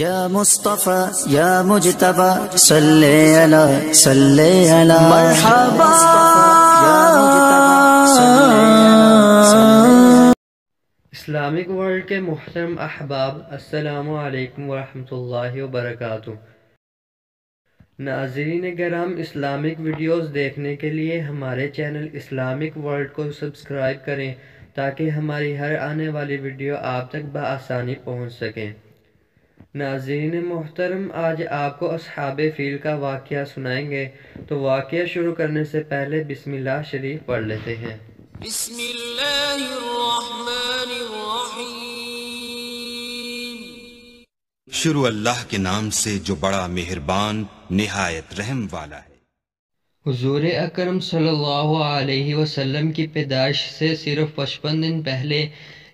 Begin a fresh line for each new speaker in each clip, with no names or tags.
یا مصطفیٰ یا مجتبی صلی علی مرحبا
اسلامک ورلڈ کے محترم احباب، السلام علیکم ورحمۃ اللہ وبرکاتہ۔ ناظرین گرامی، اسلامک ویڈیوز دیکھنے کے لیے ہمارے چینل اسلامک ورلڈ کو سبسکرائب کریں تاکہ ہماری ہر آنے والی ویڈیو آپ تک بآسانی پہنچ سکیں۔ ناظرین محترم، آج آپ کو اصحاب فیل کا واقعہ سنائیں گے، تو واقعہ شروع کرنے سے پہلے بسم اللہ شریف پڑھ لیتے ہیں۔
بسم اللہ الرحمن الرحیم۔
شروع اللہ کے نام سے جو بڑا مہربان نہایت رحم والا ہے۔
حضور اکرم صلی اللہ علیہ وسلم کی پیدائش سے صرف 55 دن پہلے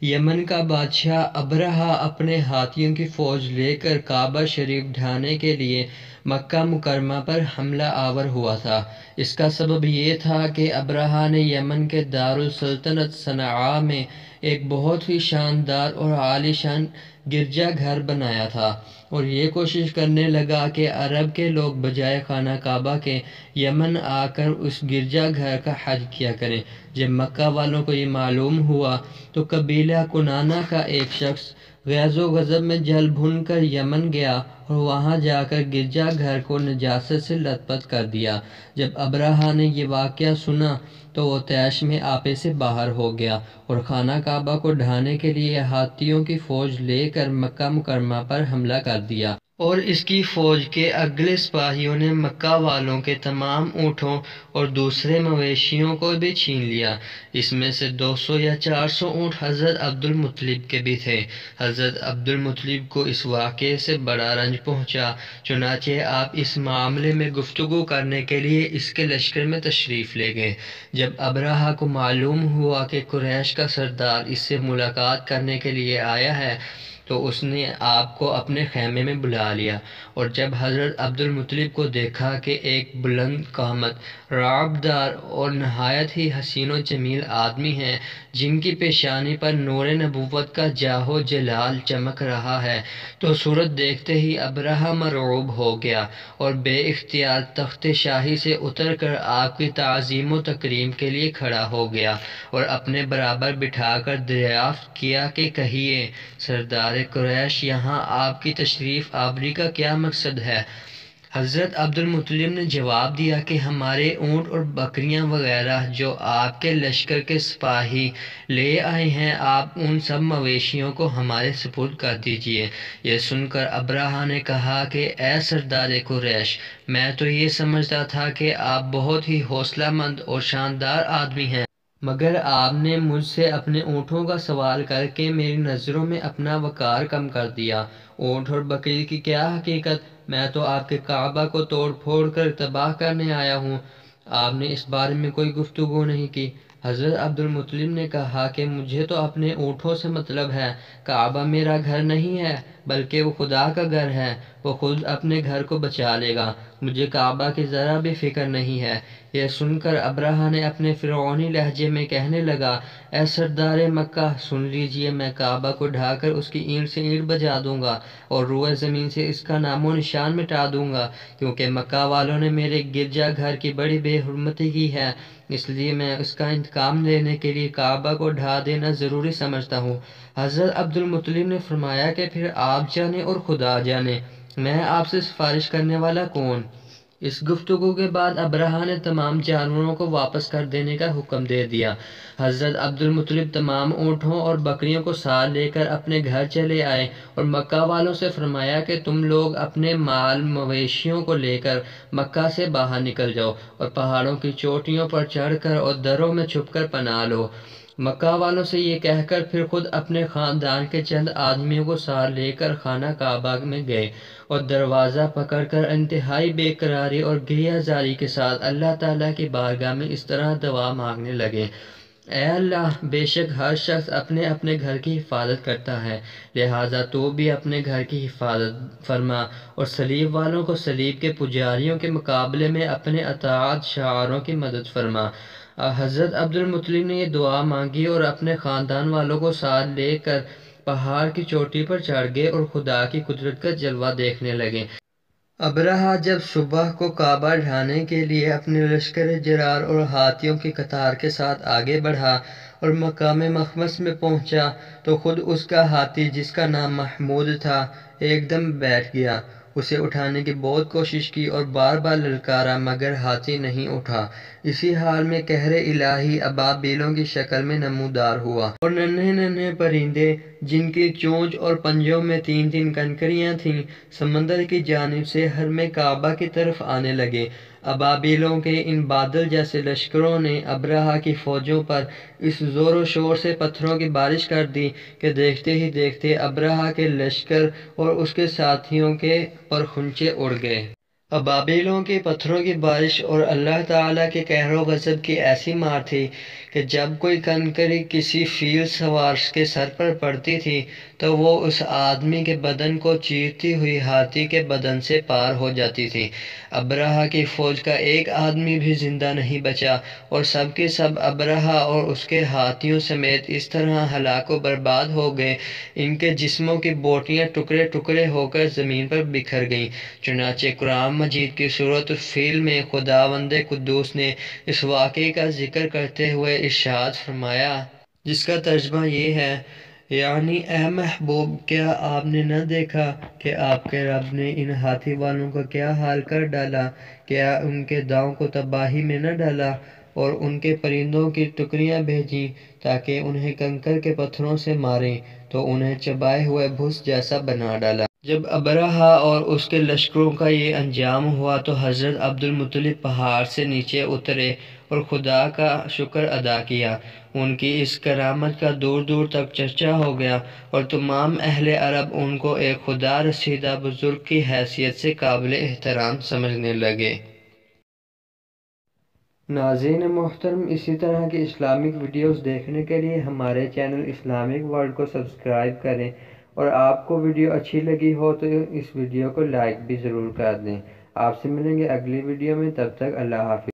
یمن کا بادشاہ ابرہہ اپنے ہاتھیوں کی فوج لے کر کعبہ شریف ڈھانے کے لیے مکہ مکرمہ پر حملہ آور ہوا تھا۔ اس کا سبب یہ تھا کہ ابرہہ نے یمن کے دارالسلطنت صنعاء میں ایک بہت ہی شاندار اور عالی شان گرجا گھر بنایا تھا، اور یہ کوشش کرنے لگا کہ عرب کے لوگ بجائے خانہ کعبہ کے یمن آ کر اس گرجا گھر کا حج کیا کریں۔ جب مکہ والوں کو یہ معلوم ہوا تو قبیلہ کنانہ کا ایک شخص غیظ و غضب میں جل بھن کر یمن گیا اور وہاں جا کر گرجا گھر کو نجاست سے لت پت کر دیا۔ جب ابرہہ نے یہ واقعہ سنا تو وہ طیش میں آپے سے باہر ہو گیا اور خانہ کعبہ کو ڈھانے کے لیے ہاتھیوں کی فوج لے کر مکہ مکرمہ پر حملہ کر دیا، اور اس کی فوج کے اگلے سپاہیوں نے مکہ والوں کے تمام اونٹوں اور دوسرے مویشیوں کو بھی چھین لیا۔ اس میں سے 200 یا 400 اونٹ حضرت عبد المطلب کے بھی تھے۔ حضرت عبد المطلب کو اس واقعے سے بڑا رنج پہنچا، چنانچہ آپ اس معاملے میں گفتگو کرنے کے لیے اس کے لشکر میں تشریف لے گئے۔ جب ابرہہ کو معلوم ہوا کہ قریش کا سردار اس سے ملاقات کرنے کے لیے آیا ہے تو اس نے آپ کو اپنے خیمے میں بلا لیا، اور جب حضرت عبد المطلب کو دیکھا کہ ایک بلند قامت، رعبدار اور نہایت ہی حسین و جمیل آدمی ہیں جن کی پیشانی پر نور نبوت کا جاہ و جلال چمک رہا ہے، تو صورت دیکھتے ہی ابرہہ مرعوب ہو گیا اور بے اختیار تخت شاہی سے اتر کر آپ کی تعظیم و تکریم کے لیے کھڑا ہو گیا اور اپنے برابر بٹھا کر دریافت کیا کہ کہیے سردار قریش، یہاں آپ کی تشریف آوری کا کیا مقصد ہے؟ حضرت عبد المطلب نے جواب دیا کہ ہمارے اونٹ اور بکریاں وغیرہ جو آپ کے لشکر کے سپاہی لے آئے ہیں، آپ ان سب مویشیوں کو ہمارے سپرد کر دیجئے۔ یہ سن کر ابرہہ نے کہا کہ اے سردار قریش، میں تو یہ سمجھتا تھا کہ آپ بہت ہی حوصلہ مند اور شاندار آدمی ہیں، مگر آپ نے مجھ سے اپنے اونٹوں کا سوال کر کے میری نظروں میں اپنا وقار کم کر دیا۔ اونٹ اور بکری کی کیا حقیقت؟ میں تو آپ کے کعبہ کو توڑ پھوڑ کر تباہ کرنے آیا ہوں۔ آپ نے اس بارے میں کوئی گفتگو نہیں کی۔ حضرت عبد المطلب نے کہا کہ مجھے تو اپنے اونٹوں سے مطلب ہے، کعبہ میرا گھر نہیں ہے بلکہ وہ خدا کا گھر ہے، وہ خود اپنے گھر کو بچا لے گا، مجھے کعبہ کی ذرا بھی فکر نہیں ہے۔ یہ سن کر ابرہہ نے اپنے فرعونی لہجے میں کہنے لگا، اے سردار مکہ، سن لیجئے، میں کعبہ کو ڈھا کر اس کی اینٹ سے اینٹ بجا دوں گا اور روئے زمین سے اس کا نام و نشان مٹا دوں گا، کیونکہ مکہ والوں نے میرے گرجا گھر کی بڑی بے حرمتی کی ہے، اس لیے میں اس کا انتقام لینے کے لیے کعبہ کو ڈھا دینا ضروری سمجھتا ہوں۔ حضرت عبد المطلب نے فرمایا کہ پھر آپ جانے اور خدا جانے، میں آپ سے سفارش کرنے والا کون؟ اس گفتگو کے بعد ابرہہ نے تمام جانوروں کو واپس کر دینے کا حکم دے دیا۔ حضرت عبد المطلب تمام اونٹوں اور بکریوں کو ساتھ لے کر اپنے گھر چلے آئے اور مکہ والوں سے فرمایا کہ تم لوگ اپنے مال مویشیوں کو لے کر مکہ سے باہر نکل جاؤ اور پہاڑوں کی چوٹیوں پر چڑھ کر اور دروں میں چھپ کر پناہ لو۔ مکہ والوں سے یہ کہہ کر پھر خود اپنے خاندان کے چند آدمیوں کو ساتھ لے کر خانہ کعبہ میں گئے اور دروازہ پکڑ کر انتہائی بے قراری اور گریہ زاری کے ساتھ اللہ تعالیٰ کی بارگاہ میں اس طرح دعا مانگنے لگے، اے اللہ، بے شک ہر شخص اپنے اپنے گھر کی حفاظت کرتا ہے، لہٰذا تو بھی اپنے گھر کی حفاظت فرما اور صلیب والوں کو صلیب کے پجاریوں کے مقابلے میں اپنے اطاعت شعاروں کی مدد فرما۔ حضرت عبد المطلب نے یہ دعا مانگی اور اپنے خاندان والوں کو ساتھ لے کر پہاڑ کی چوٹی پر چڑھ گئے اور خدا کی قدرت کا جلوہ دیکھنے لگے۔ ابرہہ جب صبح کو کعبہ ڈھانے کے لیے اپنے لشکر جرار اور ہاتھیوں کی قطار کے ساتھ آگے بڑھا اور مقام مخمس میں پہنچا تو خود اس کا ہاتھی، جس کا نام محمود تھا، ایک دم بیٹھ گیا۔ اسے اٹھانے کی بہت کوشش کی اور بار بار للکارا، مگر ہاتھی نہیں اٹھا۔ اسی حال میں قہر الہی ابابیلوں کی شکل میں نمودار ہوا اور ننھے ننھے پرندے، جن کی چونچ اور پنجوں میں 3 کنکریاں تھیں، سمندر کی جانب سے حرم کعبہ کی طرف آنے لگے۔ ابابیلوں کے ان بادل جیسے لشکروں نے ابرہہ کی فوجوں پر اس زور و شور سے پتھروں کی بارش کر دی کہ دیکھتے ہی دیکھتے ابرہہ کے لشکر اور اس کے ساتھیوں کے پرخنچے اڑ گئے۔ ابابیلوں کی پتھروں کی بارش اور اللہ تعالیٰ کے قہر و غضب کی ایسی مار تھی کہ جب کوئی کنکری کسی فیل سوار کے سر پر پڑتی تھی تو وہ اس آدمی کے بدن کو چیرتی ہوئی ہاتھی کے بدن سے پار ہو جاتی تھی۔ ابرہہ کی فوج کا ایک آدمی بھی زندہ نہیں بچا اور سب کے سب ابرہہ اور اس کے ہاتھیوں سمیت اس طرح ہلاک و برباد ہو گئے، ان کے جسموں کی بوٹیاں ٹکڑے ٹکڑے ہو کر زمین پر بکھر گئیں۔ چنانچہ قرآن مجید کی سورۃ الفیل میں خداوند قدوس نے اس واقعے کا ذکر کرتے ہوئے ارشاد فرمایا، جس کا ترجمہ یہ ہے، یعنی اے محبوب، کیا آپ نے نہ دیکھا کہ آپ کے رب نے ان ہاتھی والوں کا کیا حال کر ڈالا؟ کیا ان کے داؤں کو تباہی میں نہ ڈالا اور ان کے پرندوں کی ٹکڑیاں بھیجیں تاکہ انہیں کنکر کے پتھروں سے ماریں تو انہیں چبائے ہوئے بھس جیسا بنا ڈالا۔ جب ابرہہ اور اس کے لشکروں کا یہ انجام ہوا تو حضرت عبد المطلب پہاڑ سے نیچے اترے اور خدا کا شکر ادا کیا۔ ان کی اس کرامت کا دور دور تک چرچا ہو گیا اور تمام اہل عرب ان کو ایک خدا رسیدہ بزرگ کی حیثیت سے قابل احترام سمجھنے لگے۔ ناظرین محترم، اسی طرح کی اسلامک ویڈیوز دیکھنے کے لیے ہمارے چینل اسلامک ورلڈ کو سبسکرائب کریں، اور آپ کو ویڈیو اچھی لگی ہو تو اس ویڈیو کو لائک بھی ضرور کر دیں۔ آپ سے ملیں گے اگلی ویڈیو میں، تب تک اللہ حافظ۔